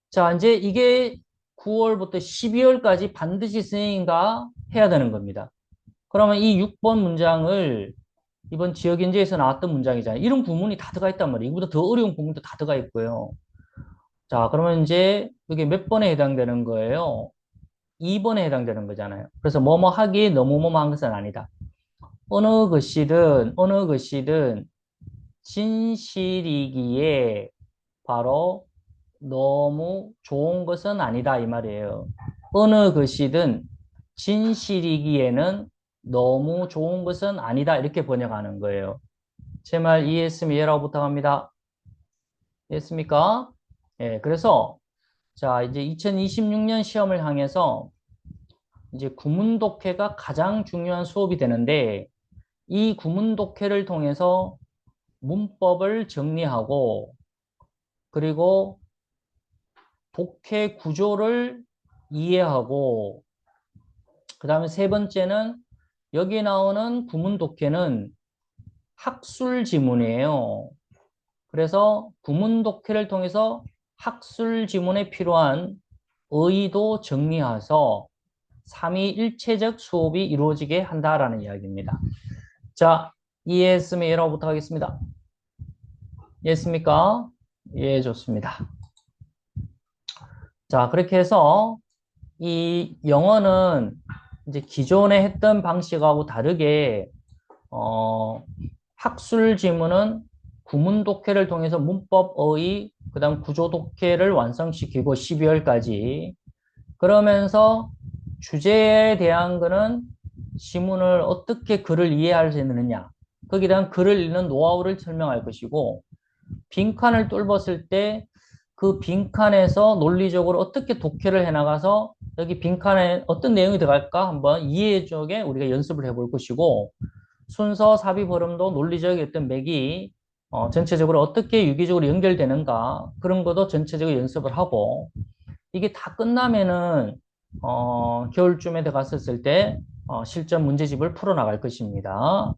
자, 이제 이게 9월부터 12월까지 반드시 선생님과 해야 되는 겁니다. 그러면 이 6번 문장을 이번 지역인재에서 나왔던 문장이잖아요. 이런 구문이 다 들어가 있단 말이에요. 이보다 더 어려운 구문도 다 들어가 있고요. 자, 그러면 이제 이게 몇 번에 해당되는 거예요? 2번에 해당되는 거잖아요. 그래서 뭐뭐 하기에 너무 뭐뭐 한 것은 아니다. 어느 것이든 진실이기에 바로 너무 좋은 것은 아니다 이 말이에요. 어느 것이든 진실이기에는 너무 좋은 것은 아니다 이렇게 번역하는 거예요. 제 말 이해했으면 이해라고 부탁합니다. 이해했습니까? 예, 그래서 자 이제 2026년 시험을 향해서 이제 구문 독해가 가장 중요한 수업이 되는데 이 구문 독해를 통해서 문법을 정리하고 그리고 독해 구조를 이해하고 그 다음에 세 번째는 여기 나오는 구문 독해는 학술 지문이에요. 그래서 구문 독해를 통해서 학술 지문에 필요한 의의도 정리해서 삼위일체적 수업이 이루어지게 한다라는 이야기입니다. 자, 이해했으면 예라고 부탁하겠습니다. 이해했습니까? 예, 좋습니다. 자, 그렇게 해서 이 영어는 이제 기존에 했던 방식하고 다르게 어, 학술 지문은 구문 독해를 통해서 문법, 어휘, 그다음 구조 독해를 완성시키고 12월까지 그러면서 주제에 대한 거는 지문을 어떻게 글을 이해할 수 있느냐 거기에 대한 글을 읽는 노하우를 설명할 것이고 빈칸을 뚫었을 때 그 빈칸에서 논리적으로 어떻게 독해를 해나가서 여기 빈칸에 어떤 내용이 들어갈까 한번 이해 쪽에 우리가 연습을 해볼 것이고 순서, 사비, 벌음도 논리적인 어떤 맥이 전체적으로 어떻게 유기적으로 연결되는가 그런 것도 전체적으로 연습을 하고 이게 다 끝나면은 겨울쯤에 들어갔었을 때 실전 문제집을 풀어나갈 것입니다.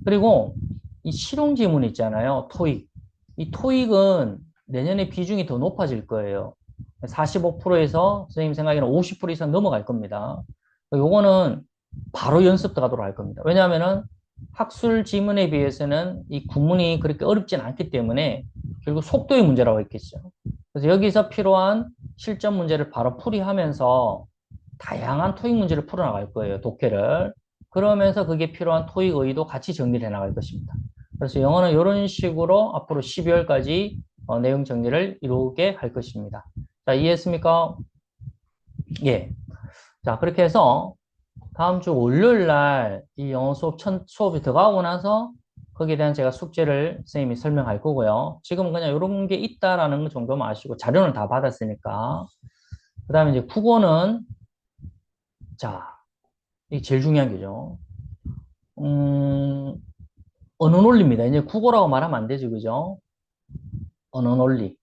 그리고 이 실용 지문 있잖아요. 토익. 이 토익은 내년에 비중이 더 높아질 거예요. 45%에서 선생님 생각에는 50% 이상 넘어갈 겁니다. 요거는 바로 연습 들어가도록 할 겁니다. 왜냐하면은 학술 지문에 비해서는 이 구문이 그렇게 어렵진 않기 때문에 결국 속도의 문제라고 했겠죠. 그래서 여기서 필요한 실전 문제를 바로 풀이하면서 다양한 토익 문제를 풀어나갈 거예요. 독해를. 그러면서 그게 필요한 토익 의의도 같이 정리를 해나갈 것입니다. 그래서 영어는 이런 식으로 앞으로 12월까지 내용 정리를 이루게 할 것입니다. 자, 이해했습니까? 예. 자, 그렇게 해서 다음 주 월요일 날 이 영어 수업이 들어가고 나서 거기에 대한 제가 숙제를 선생님이 설명할 거고요. 지금은 그냥 이런 게 있다라는 거 정도만 아시고 자료는 다 받았으니까. 그 다음에 이제 국어는 자, 이게 제일 중요한 게죠. 음, 언어 논리입니다. 이제 국어라고 말하면 안 되죠. 그죠? 언어 논리.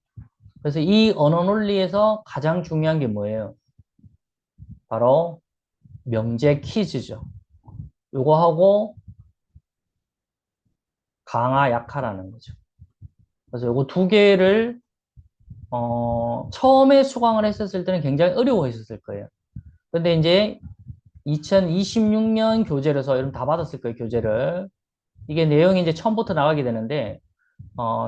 그래서 이 언어 논리에서 가장 중요한 게 뭐예요? 바로 명제 퀴즈죠. 요거하고 강화 약화라는 거죠. 그래서 요거 두 개를 처음에 수강을 했었을 때는 굉장히 어려워했었을 거예요. 근데 이제 2026년 교재로서 여러분 다 받았을 거예요, 교재를. 이게 내용이 이제 처음부터 나가게 되는데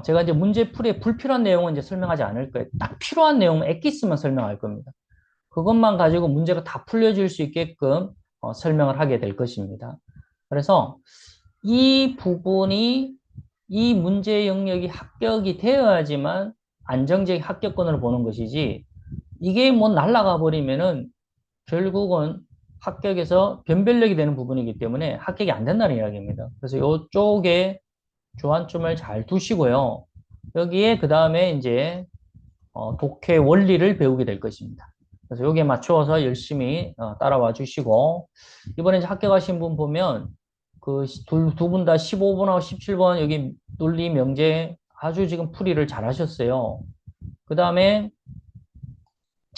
제가 이제 문제풀이에 불필요한 내용은 이제 설명하지 않을 거예요. 딱 필요한 내용은 엑기스만 설명할 겁니다. 그것만 가지고 문제가 다 풀려질 수 있게끔 설명을 하게 될 것입니다. 그래서 이 부분이 이 문제 영역이 합격이 되어야지만 안정적인 합격권을 보는 것이지 이게 뭐 날아가 버리면은 결국은 합격에서 변별력이 되는 부분이기 때문에 합격이 안 된다는 이야기입니다. 그래서 이쪽에 주안점을 잘 두시고요. 여기에 그 다음에 이제 독해 원리를 배우게 될 것입니다. 그래서 여기에 맞추어서 열심히 따라와 주시고 이번에 이제 합격하신 분 보면 그 두 분 다 15번하고 17번 여기 논리 명제 아주 지금 풀이를 잘 하셨어요. 그 다음에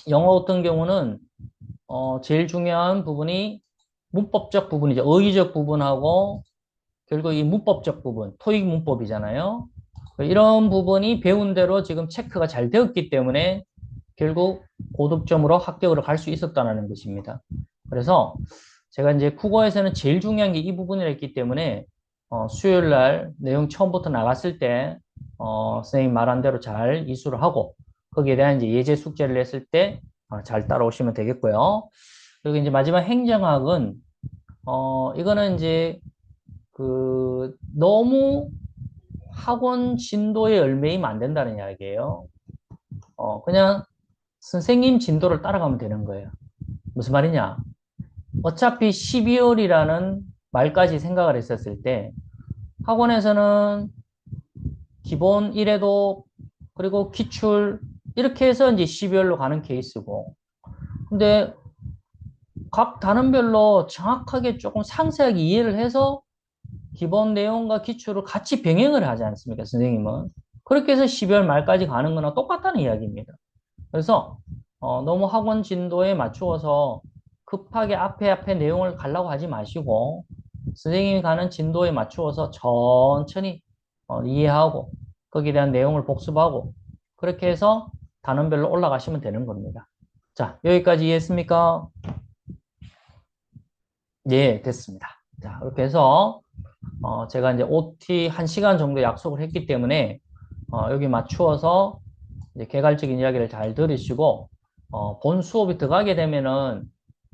영어 같은 경우는 제일 중요한 부분이 문법적 부분이죠. 어휘적 부분하고 결국 이 문법적 부분, 토익 문법이잖아요. 이런 부분이 배운 대로 지금 체크가 잘 되었기 때문에 결국 고득점으로 합격으로 갈 수 있었다는 것입니다. 그래서 제가 이제 국어에서는 제일 중요한 게 이 부분이라 했기 때문에 수요일 날 내용 처음부터 나갔을 때 선생님 말한 대로 잘 이수를 하고 거기에 대한 이제 예제 숙제를 했을 때 잘 따라오시면 되겠고요. 그리고 이제 마지막 행정학은 이거는 이제 그 너무 학원 진도에 얽매이면 안 된다는 이야기예요. 그냥 선생님 진도를 따라가면 되는 거예요. 무슨 말이냐? 어차피 12월이라는 말까지 생각을 했었을 때 학원에서는 기본 1회도 그리고 기출 이렇게 해서 이제 12월로 가는 케이스고 근데 각 단원별로 정확하게 조금 상세하게 이해를 해서 기본 내용과 기출을 같이 병행을 하지 않습니까, 선생님은? 그렇게 해서 12월 말까지 가는 거나 똑같다는 이야기입니다. 그래서 너무 학원 진도에 맞추어서 급하게 앞에 내용을 가려고 하지 마시고 선생님이 가는 진도에 맞추어서 천천히 이해하고 거기에 대한 내용을 복습하고 그렇게 해서 단원별로 올라가시면 되는 겁니다. 자, 여기까지 이해했습니까? 예, 됐습니다. 자, 이렇게 해서 제가 이제 OT 1시간 정도 약속을 했기 때문에 여기 맞추어서 이제 개괄적인 이야기를 잘 들으시고 본 수업이 들어가게 되면은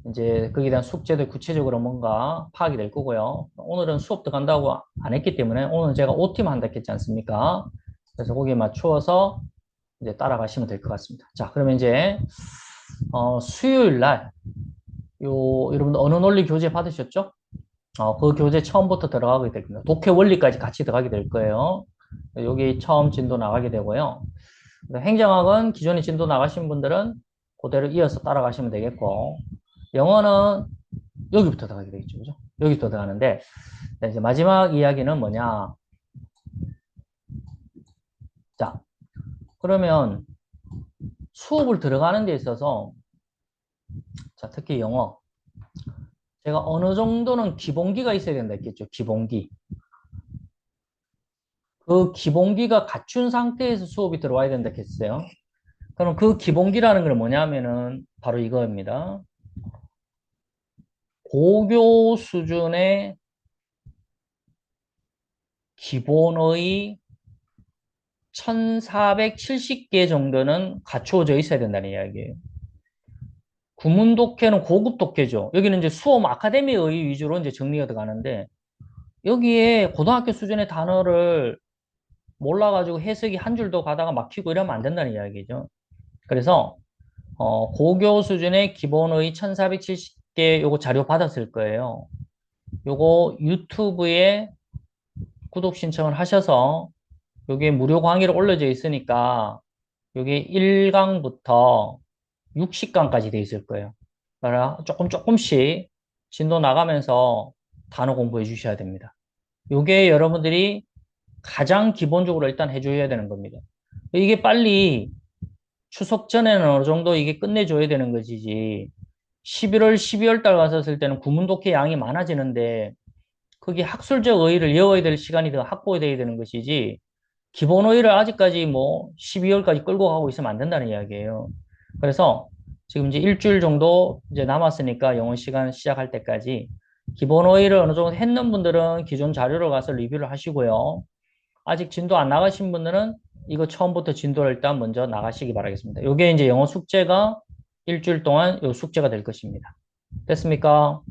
이제 거기에 대한 숙제들 구체적으로 뭔가 파악이 될 거고요. 오늘은 수업 들어간다고 안 했기 때문에 오늘 제가 OT만 한다 했지 않습니까? 그래서 거기에 맞추어서 이제 따라가시면 될 것 같습니다. 자, 그러면 이제 수요일 날 여러분들 언어 논리 교재 받으셨죠? 그 교재 처음부터 들어가게 될 겁니다. 독해 원리까지 같이 들어가게 될 거예요. 여기 처음 진도 나가게 되고요. 행정학은 기존에 진도 나가신 분들은 그대로 이어서 따라가시면 되겠고, 영어는 여기부터 들어가게 되겠죠. 그죠? 여기부터 들어가는데, 이제 마지막 이야기는 뭐냐. 자, 그러면 수업을 들어가는 데 있어서, 자, 특히 영어. 제가 어느 정도는 기본기가 있어야 된다 했겠죠. 기본기. 그 기본기가 갖춘 상태에서 수업이 들어와야 된다 했어요. 그럼 그 기본기라는 건 뭐냐면은 바로 이거입니다. 고교 수준의 기본의 1470개 정도는 갖추어져 있어야 된다는 이야기예요. 구문 독해는 고급 독해죠. 여기는 이제 수험 아카데미의 위주로 이제 정리가 들어가는데 여기에 고등학교 수준의 단어를 몰라가지고 해석이 한 줄도 가다가 막히고 이러면 안 된다는 이야기죠. 그래서 고교 수준의 기본의 1470개 요거 자료 받았을 거예요. 요거 유튜브에 구독 신청을 하셔서 요게 무료 강의로 올려져 있으니까 요게 1강부터 60강까지 돼 있을 거예요. 그러니까 조금씩 진도 나가면서 단어 공부해 주셔야 됩니다. 요게 여러분들이 가장 기본적으로 일단 해줘야 되는 겁니다. 이게 빨리 추석 전에는 어느 정도 이게 끝내줘야 되는 것이지 11월, 12월 달 갔었을 때는 구문독해 양이 많아지는데 그게 학술적 의의를 이어야 될 시간이 더 확보돼야 되는 것이지 기본 의의를 아직까지 뭐 12월까지 끌고 가고 있으면 안 된다는 이야기예요. 그래서 지금 이제 일주일 정도 이제 남았으니까 영어 시간 시작할 때까지 기본 의의를 어느 정도 했는 분들은 기존 자료로 가서 리뷰를 하시고요. 아직 진도 안 나가신 분들은 이거 처음부터 진도를 일단 먼저 나가시기 바라겠습니다. 이게 이제 영어 숙제가 일주일 동안 요 숙제가 될 것입니다. 됐습니까?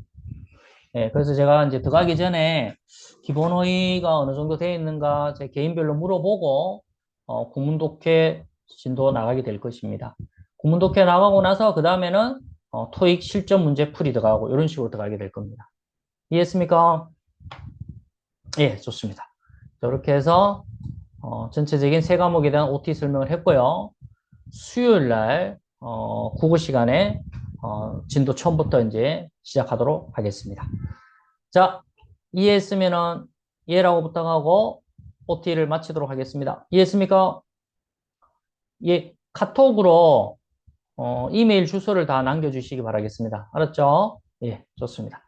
네, 그래서 제가 이제 들어가기 전에 기본 호의가 어느 정도 되어 있는가 제 개인별로 물어보고 구문독해 진도 나가게 될 것입니다. 구문독해 나가고 나서 그 다음에는 토익 실전 문제 풀이 들어가고 이런 식으로 들어가게 될 겁니다. 이해했습니까? 예, 좋습니다. 이렇게 해서 전체적인 세 과목에 대한 OT 설명을 했고요. 수요일 날 국어 시간에 진도 처음부터 이제 시작하도록 하겠습니다. 자, 이해했으면은 예라고 부탁하고 OT를 마치도록 하겠습니다. 이해했습니까? 예, 카톡으로 이메일 주소를 다 남겨주시기 바라겠습니다. 알았죠? 예, 좋습니다.